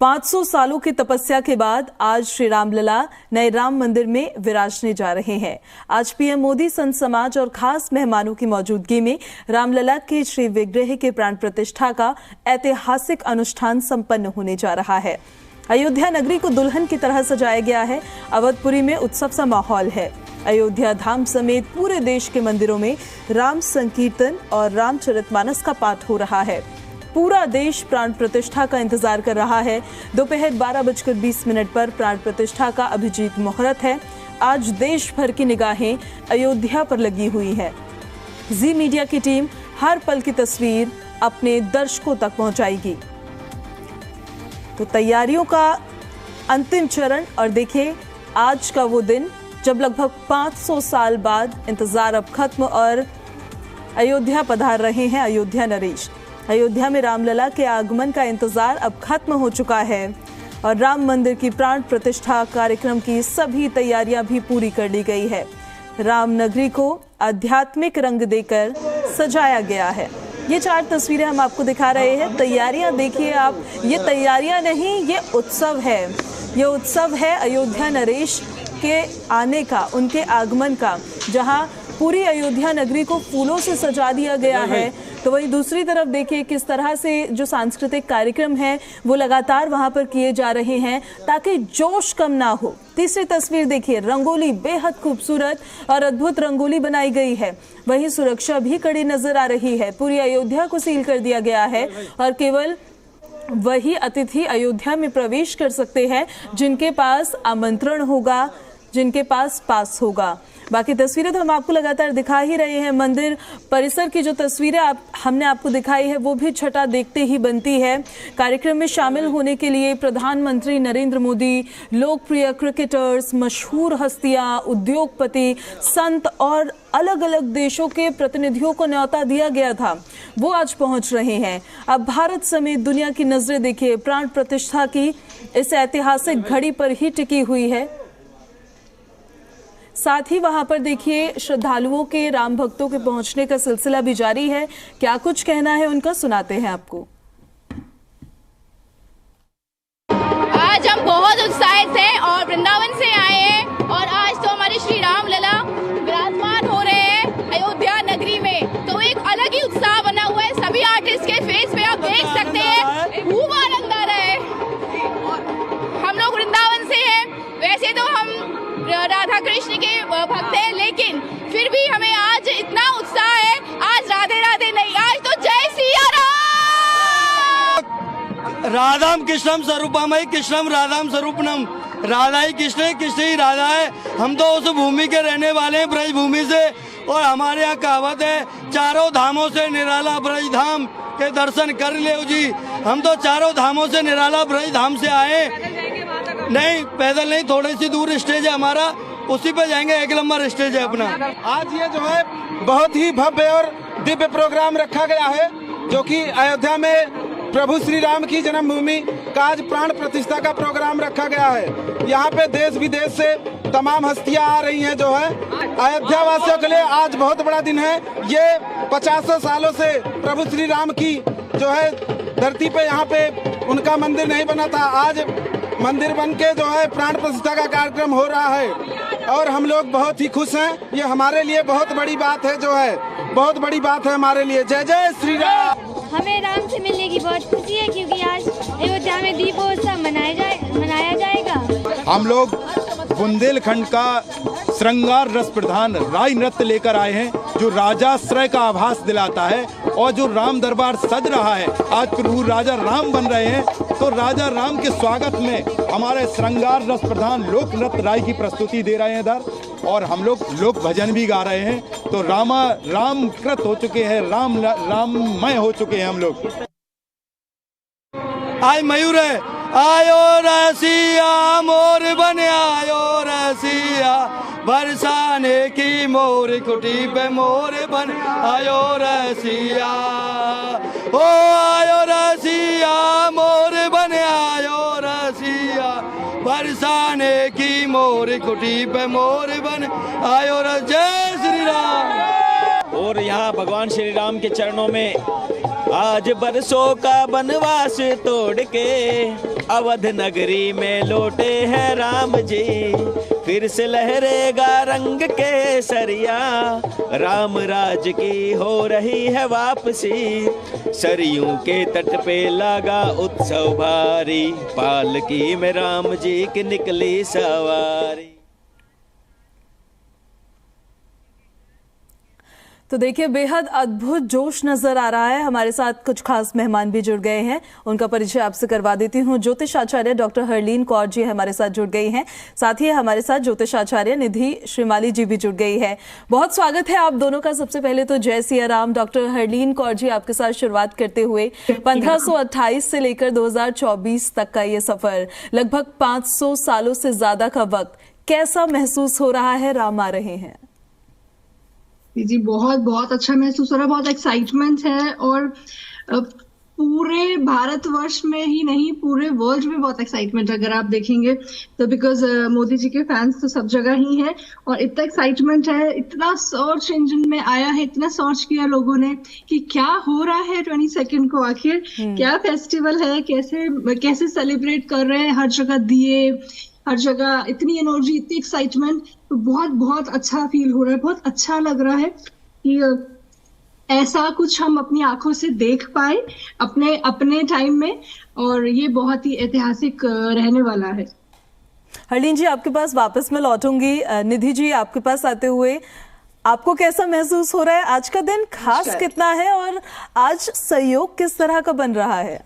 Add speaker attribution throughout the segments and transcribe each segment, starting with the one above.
Speaker 1: 500 सालों की तपस्या के बाद आज श्री रामलला नए राम मंदिर में विराजने जा रहे हैं। आज पीएम मोदी, संत समाज और खास मेहमानों की मौजूदगी में रामलला के श्री विग्रह के प्राण प्रतिष्ठा का ऐतिहासिक अनुष्ठान संपन्न होने जा रहा है। अयोध्या नगरी को दुल्हन की तरह सजाया गया है। अवधपुरी में उत्सव सा माहौल है। अयोध्या धाम समेत पूरे देश के मंदिरों में राम संकीर्तन और रामचरितमानस का पाठ हो रहा है। पूरा देश प्राण प्रतिष्ठा का इंतजार कर रहा है। दोपहर 12:20 पर प्राण प्रतिष्ठा का अभिजीत मुहूर्त है। आज देश भर की निगाहें अयोध्या पर लगी हुई है। जी मीडिया की टीम हर पल की तस्वीर अपने दर्शकों तक पहुंचाएगी। तो तैयारियों का अंतिम चरण, और देखिए आज का वो दिन जब लगभग 500 साल बाद इंतजार अब खत्म और अयोध्या पधार रहे हैं अयोध्या नरेश। अयोध्या में रामलला के आगमन का इंतजार अब खत्म हो चुका है और राम मंदिर की प्राण प्रतिष्ठा कार्यक्रम की सभी तैयारियां भी पूरी कर ली गई है। राम नगरी को आध्यात्मिक रंग देकर सजाया गया है। ये 4 तस्वीरें हम आपको दिखा रहे हैं। तैयारियां देखिए आप, ये तैयारियां नहीं, ये उत्सव है। ये उत्सव है अयोध्या नरेश के आने का, उनके आगमन का, जहां पूरी अयोध्या नगरी को फूलों से सजा दिया गया है। तो वहीं दूसरी तरफ देखिए किस तरह से जो सांस्कृतिक कार्यक्रम है वो लगातार वहां पर किए जा रहे हैं ताकि जोश कम ना हो। तीसरी तस्वीर देखिए, रंगोली बेहद खूबसूरत और अद्भुत रंगोली बनाई गई है। वहीं सुरक्षा भी कड़ी नजर आ रही है। पूरी अयोध्या को सील कर दिया गया है और केवल वही अतिथि अयोध्या में प्रवेश कर सकते हैं जिनके पास आमंत्रण होगा, जिनके पास होगा। बाकी तस्वीरें तो हम आपको लगातार दिखा ही रहे हैं। मंदिर परिसर की जो तस्वीरें हमने आपको दिखाई है वो भी छटा देखते ही बनती है। कार्यक्रम में शामिल होने के लिए प्रधानमंत्री नरेंद्र मोदी, लोकप्रिय क्रिकेटर्स, मशहूर हस्तियां, उद्योगपति, संत और अलग अलग देशों के प्रतिनिधियों को न्योता दिया गया था, वो आज पहुंच रहे हैं। अब भारत समेत दुनिया की नजरें देखिए प्राण प्रतिष्ठा की इस ऐतिहासिक घड़ी पर ही टिकी हुई है। साथ ही वहां पर देखिए श्रद्धालुओं के, राम भक्तों के पहुंचने का सिलसिला भी जारी है। क्या कुछ कहना है उनका, सुनाते हैं आपको।
Speaker 2: आज हम बहुत उत्साहित हैं और वृंदावन से आए हैं और आज तो हमारे श्री रामलला विराजमान हो रहे हैं अयोध्या नगरी में। तो एक अलग ही उत्साह बना हुआ है। सभी आर्टिस्ट के फेस पे आप देख सकते हैं, खूब आनंद आ रहा है। हम लोग वृंदावन से हैं। वैसे तो हम राधा कृष्ण के भक्त हैं, लेकिन फिर भी हमें आज इतना उत्साह है। आज राधे राधे नहीं, आज तो जय सिया राम।
Speaker 3: राधाम कृष्णम स्वरूपमय कृष्णम राधाम स्वरूपनम। राधा ही कृष्ण है, कृष्ण ही राधा है। हम तो उस भूमि के रहने वाले हैं, ब्रज भूमि से, और हमारे यहाँ कहावत है, चारों धामों से निराला ब्रज धाम के दर्शन कर ले जी। हम तो चारों धामों से निराला ब्रज धाम से आए। नहीं, पैदल नहीं, थोड़ी सी दूर स्टेज है हमारा, उसी पे जाएंगे। 1 नंबर स्टेज है अपना।
Speaker 4: आज ये जो है बहुत ही भव्य और दिव्य प्रोग्राम रखा गया है, जो कि अयोध्या में प्रभु श्री राम की जन्मभूमि का आज प्राण प्रतिष्ठा का प्रोग्राम रखा गया है। यहाँ पे देश विदेश से तमाम हस्तियां आ रही हैं। जो है अयोध्या वासियों के लिए आज बहुत बड़ा दिन है। ये 50 सालों से प्रभु श्री राम की जो है धरती पे, यहाँ पे उनका मंदिर नहीं बना था। आज मंदिर बन के जो है प्राण प्रतिष्ठा का कार्यक्रम हो रहा है और हम लोग बहुत ही खुश हैं। ये हमारे लिए बहुत बड़ी बात है, जो है बहुत बड़ी बात है हमारे लिए। जय जय श्री राम।
Speaker 5: हमें राम से मिलने की बहुत खुशी है क्योंकि आज अयोध्या में दीपोत्सव मनाया जाएगा।
Speaker 6: हम लोग बुंदेलखंड का श्रृंगार रस प्रधान राय नृत्य लेकर आए हैं, जो राजाश्रय का आभास दिलाता है और जो राम दरबार सज रहा है। आज प्रभु राजा राम बन रहे हैं, तो राजा राम के स्वागत में हमारे श्रृंगार रस प्रधान लोक नृत्य राय की प्रस्तुति दे रहे हैं इधर, और हम लोग लोक भजन भी गा रहे हैं। तो रामकृत हो चुके हैं, राममय हो चुके हैं हम लोग।
Speaker 3: आज मयूर है, आयो रसिया मोर बन आयो रसिया, बरसाने की मोर कुटी पे मोर बन आयो रसिया। ओ आयो रसिया मोर बन आयो रसिया, बरसाने की मोर कुटी पे मोर बन आयो जय श्री राम।
Speaker 7: और यहाँ भगवान श्री राम के चरणों में आज बरसों का वनवास तोड़ के अवध नगरी में लौटे हैं राम जी। फिर से लहरेगा रंग केसरिया, राम राज की हो रही है वापसी। सरयू के तट पे लगा उत्सव भारी, पालकी में राम जी की निकली सवारी।
Speaker 1: तो देखिए, बेहद अद्भुत जोश नजर आ रहा है। हमारे साथ कुछ खास मेहमान भी जुड़ गए हैं, उनका परिचय आपसे करवा देती हूँ। ज्योतिष आचार्य डॉक्टर हरलीन कौर जी हमारे साथ जुड़ गई हैं। साथ ही हमारे साथ ज्योतिष आचार्य निधि श्रीमाली जी भी जुड़ गई है। बहुत स्वागत है आप दोनों का। सबसे पहले तो जय सिया राम। डॉक्टर हरलीन कौर जी, आपके साथ शुरुआत करते हुए 1528 से लेकर 2024 तक का ये सफर, लगभग 500 सालों से ज्यादा का वक्त, कैसा महसूस हो रहा है? राम आ रहे हैं
Speaker 8: जी, बहुत बहुत अच्छा महसूस हो रहा है। बहुत एक्साइटमेंट है और पूरे भारतवर्ष में ही नहीं, पूरे वर्ल्ड में बहुत एक्साइटमेंट है अगर आप देखेंगे तो। बिकॉज मोदी जी के फैंस तो सब जगह ही है और इतना एक्साइटमेंट है, इतना सर्च इंजन में आया है, इतना सर्च किया लोगों ने कि क्या हो रहा है 22 को, आखिर क्या फेस्टिवल है, कैसे सेलिब्रेट कर रहे हैं। हर जगह दिए, हर जगह इतनी एनर्जी, इतनी एक्साइटमेंट। तो बहुत बहुत अच्छा फील हो रहा है, बहुत अच्छा लग रहा है कि ऐसा कुछ हम अपनी आंखों से देख पाए अपने टाइम में, और ये बहुत ही ऐतिहासिक रहने वाला है।
Speaker 1: हरलीन जी, आपके पास वापस मैं लौटूंगी। निधि जी, आपके पास आते हुए आपको कैसा महसूस हो रहा है? आज का दिन खास कितना है और आज सहयोग किस तरह का बन रहा है?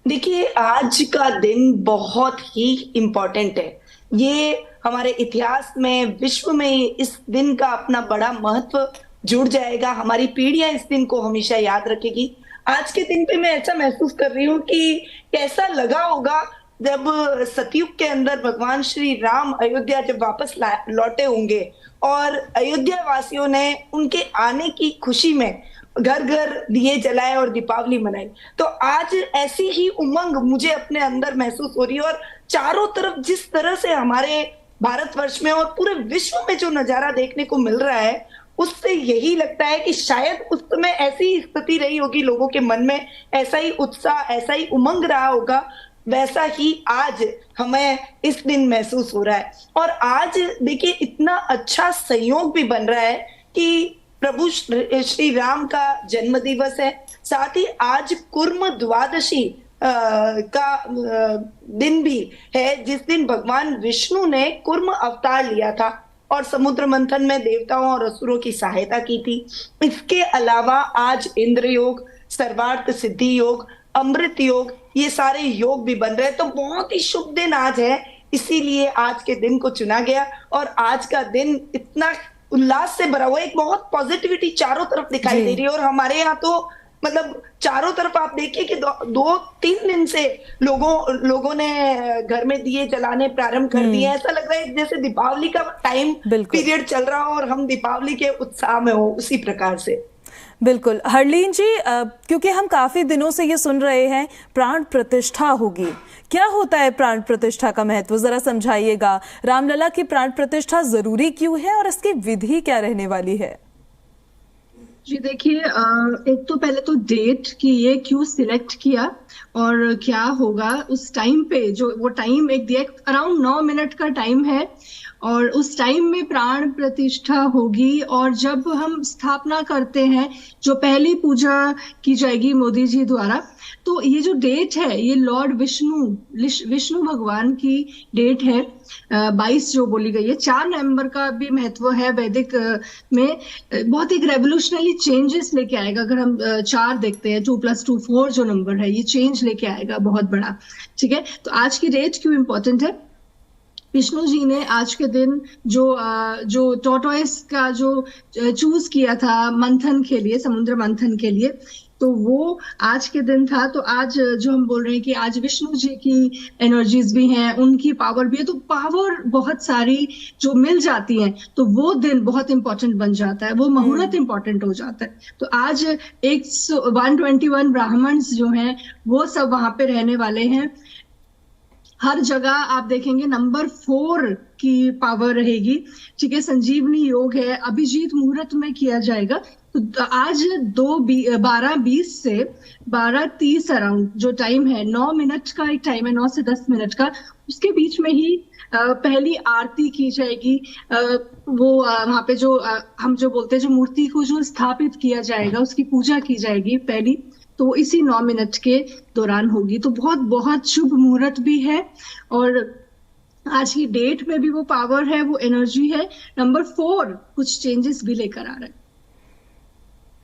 Speaker 9: देखिए, आज का दिन बहुत ही इम्पोर्टेंट है। ये हमारे इतिहास में, विश्व में इस दिन का अपना बड़ा महत्व जुड़ जाएगा। हमारी पीढ़ियां इस दिन को हमेशा याद रखेगी। आज के दिन पे मैं ऐसा महसूस कर रही हूँ कि कैसा लगा होगा जब सतयुग के अंदर भगवान श्री राम अयोध्या जब वापस लौटे होंगे और अयोध्या वासियों ने उनके आने की खुशी में घर घर दिए जलाए और दीपावली मनाई। तो आज ऐसी ही उमंग मुझे अपने अंदर महसूस हो रही है और चारों तरफ जिस तरह से हमारे भारतवर्ष में और पूरे विश्व में जो नजारा देखने को मिल रहा है, उससे यही लगता है कि शायद उस समय ऐसी ही स्थिति रही होगी, लोगों के मन में ऐसा ही उत्साह, ऐसा ही उमंग रहा होगा, वैसा ही आज हमें इस दिन महसूस हो रहा है। और आज देखिए, इतना अच्छा संयोग भी बन रहा है कि प्रभु श्री राम का जन्म दिवस है, साथ ही आज कुर्म द्वादशी का दिन भी है, जिस दिन भगवान विष्णु ने कुर्म अवतार लिया था और समुद्र मंथन में देवताओं और असुरों की सहायता की थी। इसके अलावा आज इंद्र योग, सर्वार्थ सिद्धि योग, अमृत योग, ये सारे योग भी बन रहे हैं। तो बहुत ही शुभ दिन आज है, इसीलिए आज के दिन को चुना गया। और आज का दिन इतना उल्लास से भरा हुआ है, एक बहुत पॉजिटिविटी चारों तरफ दिखाई दे रही है। और हमारे यहाँ तो मतलब चारों तरफ आप देखिए कि 2-3 दिन से लोगों ने घर में दिए जलाने प्रारंभ कर दिए। ऐसा लग रहा है जैसे दीपावली का टाइम पीरियड चल रहा हो और हम दीपावली के उत्साह में हो, उसी प्रकार से।
Speaker 1: बिल्कुल। हरलीन जी, क्योंकि हम काफी दिनों से ये सुन रहे हैं प्राण प्रतिष्ठा होगी, क्या होता है प्राण प्रतिष्ठा का महत्व, जरा समझाइएगा। रामलला की प्राण प्रतिष्ठा जरूरी क्यों है और इसकी विधि क्या रहने वाली है?
Speaker 8: जी देखिए, एक तो पहले तो डेट कि ये क्यों सिलेक्ट किया और क्या होगा उस टाइम पे, जो वो टाइम एक दिया, अराउंड 9 मिनट का टाइम है और उस टाइम में प्राण प्रतिष्ठा होगी। और जब हम स्थापना करते हैं, जो पहली पूजा की जाएगी मोदी जी द्वारा, तो ये जो डेट है ये लॉर्ड विष्णु भगवान की डेट है, 22 जो बोली गई है। 4 नवंबर का भी महत्व है वैदिक में, बहुत एक रेवोल्यूशनरी चेंजेस लेके आएगा। अगर हम 4 देखते हैं, 2 + 2 4 जो नंबर है, ये चेंज लेके आएगा बहुत बड़ा। ठीक है, तो आज की डेट क्यों इम्पोर्टेंट है? विष्णु जी ने आज के दिन जो टॉर्टोइस का जो चूज किया था मंथन के लिए, समुद्र मंथन के लिए, तो वो आज के दिन था। तो आज जो हम बोल रहे हैं कि आज विष्णु जी की एनर्जीज भी हैं, उनकी पावर भी है, तो पावर बहुत सारी जो मिल जाती हैं, तो वो दिन बहुत इंपॉर्टेंट बन जाता है, वो मुहूर्त इंपॉर्टेंट हो जाता है। तो आज 121 ब्राह्मण्स जो हैं वो सब वहां पे रहने वाले हैं। हर जगह आप देखेंगे नंबर 4 की पावर रहेगी। ठीक है, संजीवनी योग है, अभिजीत मुहूर्त में किया जाएगा। तो आज 12:20 से 12:30 अराउंड जो टाइम है, 9 मिनट का एक टाइम है, 9 से 10 मिनट का, उसके बीच में ही पहली आरती की जाएगी। वहां पे जो हम जो बोलते हैं, जो मूर्ति को जो स्थापित किया जाएगा, उसकी पूजा की जाएगी पहली, तो इसी 9 मिनट के दौरान होगी। तो बहुत बहुत शुभ मुहूर्त भी है, और आज की डेट में भी वो पावर है, वो एनर्जी है। नंबर 4 कुछ चेंजेस भी लेकर आ रहा है।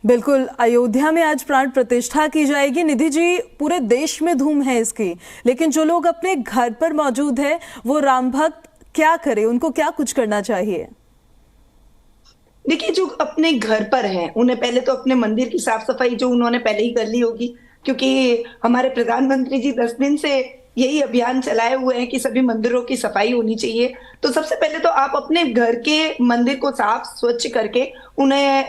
Speaker 1: बिल्कुल, अयोध्या में आज प्राण प्रतिष्ठा की जाएगी। निधि जी, पूरे देश में धूम है इसकी, लेकिन जो लोग अपने घर पर मौजूद है वो राम भक्त क्या करे, उनको क्या कुछ करना चाहिए?
Speaker 9: देखिए, जो अपने घर पर हैं उन्हें पहले तो अपने मंदिर की साफ सफाई जो उन्होंने पहले ही कर ली होगी, क्योंकि हमारे प्रधानमंत्री जी 10 दिन से यही अभियान चलाए हुए हैं कि सभी मंदिरों की सफाई होनी चाहिए। तो सबसे पहले तो आप अपने घर के मंदिर को साफ स्वच्छ करके उन्हें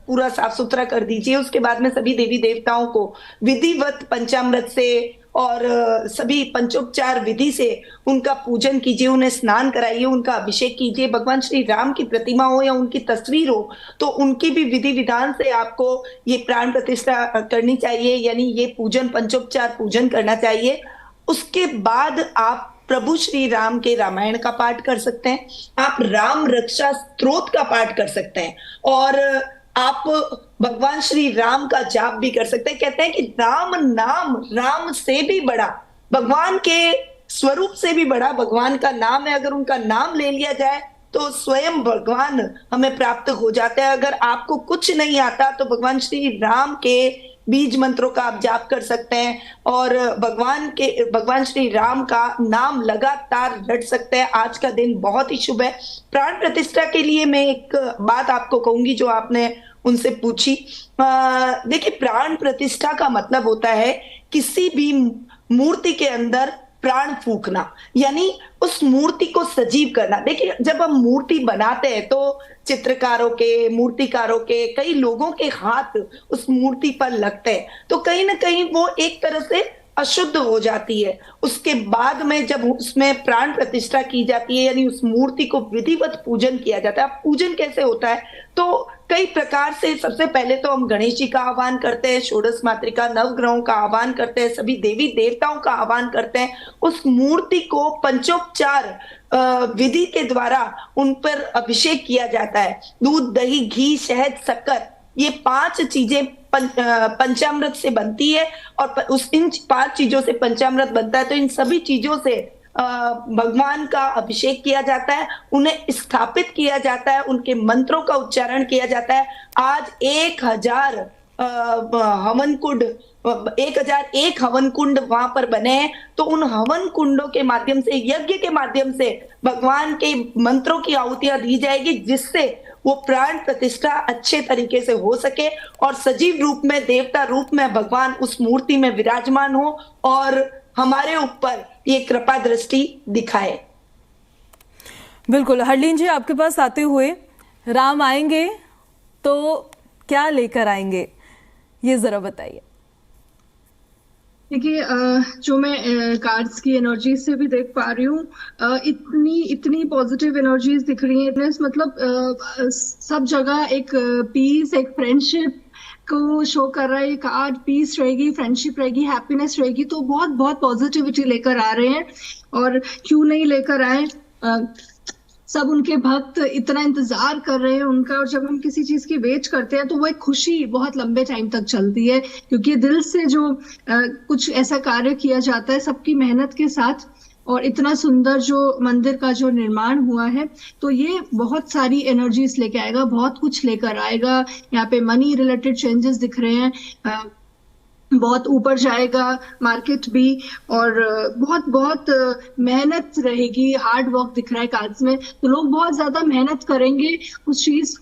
Speaker 9: पूरा साफ सुथरा कर दीजिए। उसके बाद में सभी देवी देवताओं को विधिवत पंचामृत से और सभी पंचोपचार विधि से उनका पूजन कीजिए, उन्हें स्नान कराइए, उनका अभिषेक कीजिए। भगवान श्री राम की प्रतिमा हो या उनकी तस्वीर हो तो उनकी भी विधि विधान से आपको ये प्राण प्रतिष्ठा करनी चाहिए, यानी ये पूजन, पंचोपचार पूजन करना चाहिए। उसके बाद आप प्रभु श्री राम के रामायण का पाठ कर सकते हैं, आप राम रक्षा स्तोत्र का पाठ कर सकते हैं, और आप भगवान श्री राम का जाप भी कर सकते हैं। कहते हैं कि राम नाम राम से भी बड़ा, भगवान के स्वरूप से भी बड़ा भगवान का नाम है। अगर उनका नाम ले लिया जाए तो स्वयं भगवान हमें प्राप्त हो जाता है। अगर आपको कुछ नहीं आता तो भगवान श्री राम के बीज मंत्रों का आप जाप कर सकते हैं, और भगवान श्री राम का नाम लगातार रट सकते हैं। आज का दिन बहुत ही शुभ है। प्राण प्रतिष्ठा के लिए मैं एक बात आपको कहूंगी जो आपने उनसे पूछी। देखिए, प्राण प्रतिष्ठा का मतलब होता है किसी भी मूर्ति के अंदर प्राण फूंकना, यानी उस मूर्ति को सजीव करना। देखिए, जब हम मूर्ति बनाते हैं तो चित्रकारों के, मूर्तिकारों के, कई लोगों के हाथ उस मूर्ति पर लगते हैं, तो कहीं ना कहीं वो एक तरह से अशुद्ध हो जाती है। उसके बाद में जब उसमें प्राण प्रतिष्ठा की जाती है, यानी उस मूर्ति को विधिवत पूजन किया जाता है। अब पूजन कैसे होता है, तो कई प्रकार से। सबसे पहले तो हम गणेश जी का आह्वान करते हैं, षोडश मातृका नवग्रहों का आह्वान करते हैं, सभी देवी देवताओं का आह्वान करते हैं। उस मूर्ति को पंचोपचार विधि के द्वारा उन पर अभिषेक किया जाता है। दूध, दही, घी, शहद, शक्कर, ये 5 चीजें पंचामृत से बनती है, और इन 5 चीजों से पंचामृत बनता है। तो इन सभी चीजों से भगवान का अभिषेक किया जाता है, उन्हें स्थापित किया जाता है, उनके मंत्रों का उच्चारण किया जाता है। आज 1000 हवन कुंड, 1001 हवन कुंड वहां पर बने हैं। तो उन हवन कुंडों के माध्यम से, यज्ञ के माध्यम से भगवान के मंत्रों की आहुतियां दी जाएगी, जिससे वो प्राण प्रतिष्ठा अच्छे तरीके से हो सके और सजीव रूप में, देवता रूप में भगवान उस मूर्ति में विराजमान हो और हमारे ऊपर ये कृपा दृष्टि दिखाए।
Speaker 1: बिल्कुल, हरलीन जी, आपके पास आते हुए, राम आएंगे तो क्या लेकर आएंगे, ये जरा बताइए।
Speaker 8: देखिए, जो मैं कार्ड्स की एनर्जी से भी देख पा रही हूँ, इतनी पॉजिटिव एनर्जीज दिख रही हैं। मतलब सब जगह एक पीस, एक फ्रेंडशिप को शो कर रहा है। ये कार्ड पीस रहेगी, फ्रेंडशिप रहेगी, हैप्पीनेस रहेगी, तो बहुत बहुत पॉजिटिविटी लेकर आ रहे हैं। और क्यों नहीं लेकर आए, सब उनके भक्त इतना इंतजार कर रहे हैं उनका। और जब हम किसी चीज की वेट करते हैं तो वो एक खुशी बहुत लंबे टाइम तक चलती है, क्योंकि दिल से जो कुछ ऐसा कार्य किया जाता है सबकी मेहनत के साथ, और इतना सुंदर जो मंदिर का जो निर्माण हुआ है, तो ये बहुत सारी एनर्जीज लेके आएगा, बहुत कुछ लेकर आएगा। यहाँ पे मनी रिलेटेड चेंजेस दिख रहे हैं, बहुत ऊपर जाएगा मार्केट भी, और बहुत बहुत मेहनत रहेगी, हार्ड वर्क दिख रहा है कार्ड्स में। तो लोग बहुत ज्यादा मेहनत करेंगे उस चीज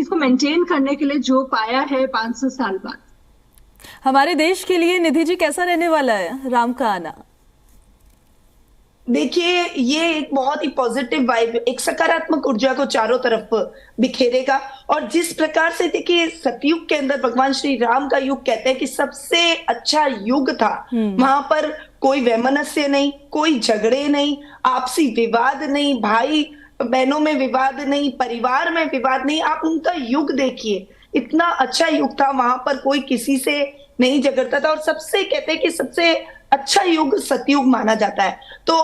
Speaker 8: को मेंटेन करने के लिए जो पाया है 500 साल बाद।
Speaker 1: हमारे देश के लिए निधि जी कैसा रहने वाला है राम का आना?
Speaker 9: देखिए, ये एक बहुत ही पॉजिटिव वाइब, एक सकारात्मक ऊर्जा को चारों तरफ बिखेरेगा। और जिस प्रकार से देखिए सतयुग के अंदर भगवान श्री राम का युग कहते हैं कि सबसे अच्छा युग था, वहां पर कोई वैमनस्य नहीं, कोई झगड़े नहीं, आपसी विवाद नहीं, भाई बहनों में विवाद नहीं, परिवार में विवाद नहीं। आप उनका युग देखिए, इतना अच्छा युग था, वहां पर कोई किसी से नहीं झगड़ता था। और सबसे कहते हैं कि सबसे अच्छा युग सतयुग माना जाता है। तो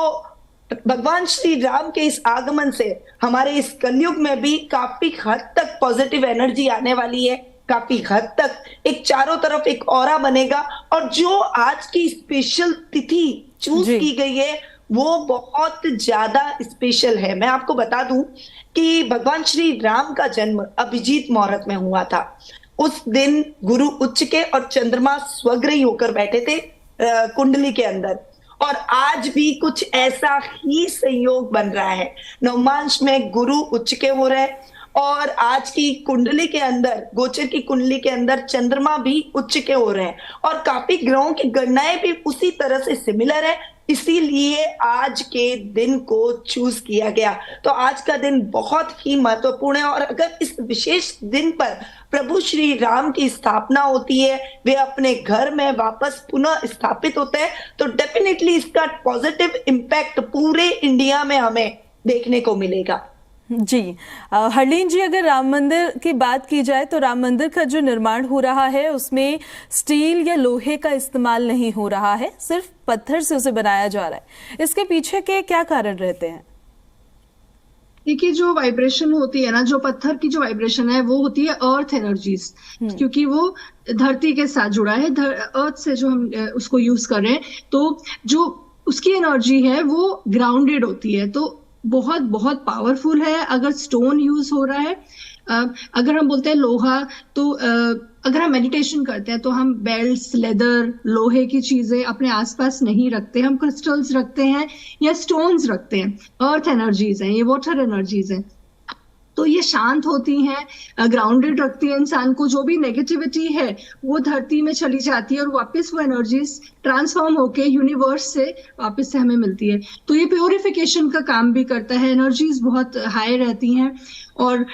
Speaker 9: भगवान श्री राम के इस आगमन से हमारे इस कलयुग में भी काफी हद तक पॉजिटिव एनर्जी आने वाली है, काफी हद तक एक चारों तरफ एक ऑरा बनेगा। और जो आज की स्पेशल तिथि चूज की गई है वो बहुत ज्यादा स्पेशल है। मैं आपको बता दूं कि भगवान श्री राम का जन्म अभिजीत मुहूर्त में हुआ था। उस दिन गुरु उच्च के और चंद्रमा स्वग्रही होकर बैठे थे कुंडली के अंदर। और आज भी कुछ ऐसा ही संयोग बन रहा है, नवमांश में गुरु उच्च के हो रहे हैं और आज की कुंडली के अंदर, गोचर की कुंडली के अंदर चंद्रमा भी उच्च के हो रहे हैं और काफी ग्रहों की गणनाएं भी उसी तरह से सिमिलर है। इसीलिए आज के दिन को चूज किया गया। तो आज का दिन बहुत ही महत्वपूर्ण है और अगर इस विशेष दिन पर प्रभु श्री राम की स्थापना होती है, वे अपने घर में वापस पुनः स्थापित होते हैं, तो डेफिनेटली इसका पॉजिटिव इम्पैक्ट पूरे इंडिया में हमें देखने को मिलेगा।
Speaker 1: जी हरलीन जी, अगर राम मंदिर की बात की जाए तो राम मंदिर का जो निर्माण हो रहा है उसमें स्टील या लोहे का इस्तेमाल नहीं हो रहा है, सिर्फ पत्थर से उसे बनाया जा रहा है। इसके पीछे के क्या कारण रहते हैं?
Speaker 8: देखिए, जो वाइब्रेशन होती है ना, जो पत्थर की जो वाइब्रेशन है वो होती है अर्थ एनर्जीज, क्योंकि वो धरती के साथ जुड़ा है। अर्थ से जो हम उसको यूज कर रहे हैं, तो जो उसकी एनर्जी है वो ग्राउंडेड होती है, तो बहुत बहुत पावरफुल है। अगर स्टोन यूज हो रहा है, अगर हम बोलते हैं लोहा, तो अगर हम मेडिटेशन करते हैं तो हम बेल्ट्स, लेदर, लोहे की चीजें अपने आसपास नहीं रखते, हम क्रिस्टल्स रखते हैं या स्टोन्स रखते हैं। अर्थ एनर्जीज हैं, ये वाटर एनर्जीज हैं, तो ये शांत होती हैं, ग्राउंडेड रखती है इंसान को। जो भी नेगेटिविटी है वो धरती में चली जाती है और वापस वो एनर्जीज ट्रांसफॉर्म होके यूनिवर्स से वापस से हमें मिलती है। तो ये प्योरिफिकेशन का काम भी करता है। एनर्जीज बहुत हाई रहती हैं और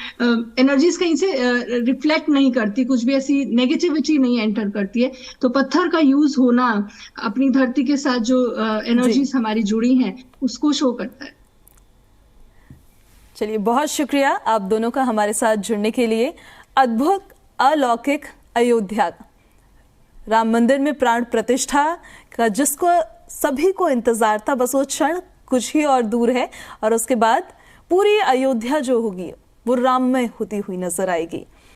Speaker 8: एनर्जीज कहीं से रिफ्लेक्ट नहीं करती, कुछ भी ऐसी नेगेटिविटी नहीं एंटर करती है। तो पत्थर का यूज होना अपनी धरती के साथ जो एनर्जीज हमारी जुड़ी हैं उसको शो करता है।
Speaker 1: चलिए, बहुत शुक्रिया आप दोनों का हमारे साथ जुड़ने के लिए। अद्भुत, अलौकिक अयोध्या राम मंदिर में प्राण प्रतिष्ठा का जिसको सभी को इंतजार था, बस वो क्षण कुछ ही और दूर है और उसके बाद पूरी अयोध्या जो होगी वो राममय होती हुई नजर आएगी।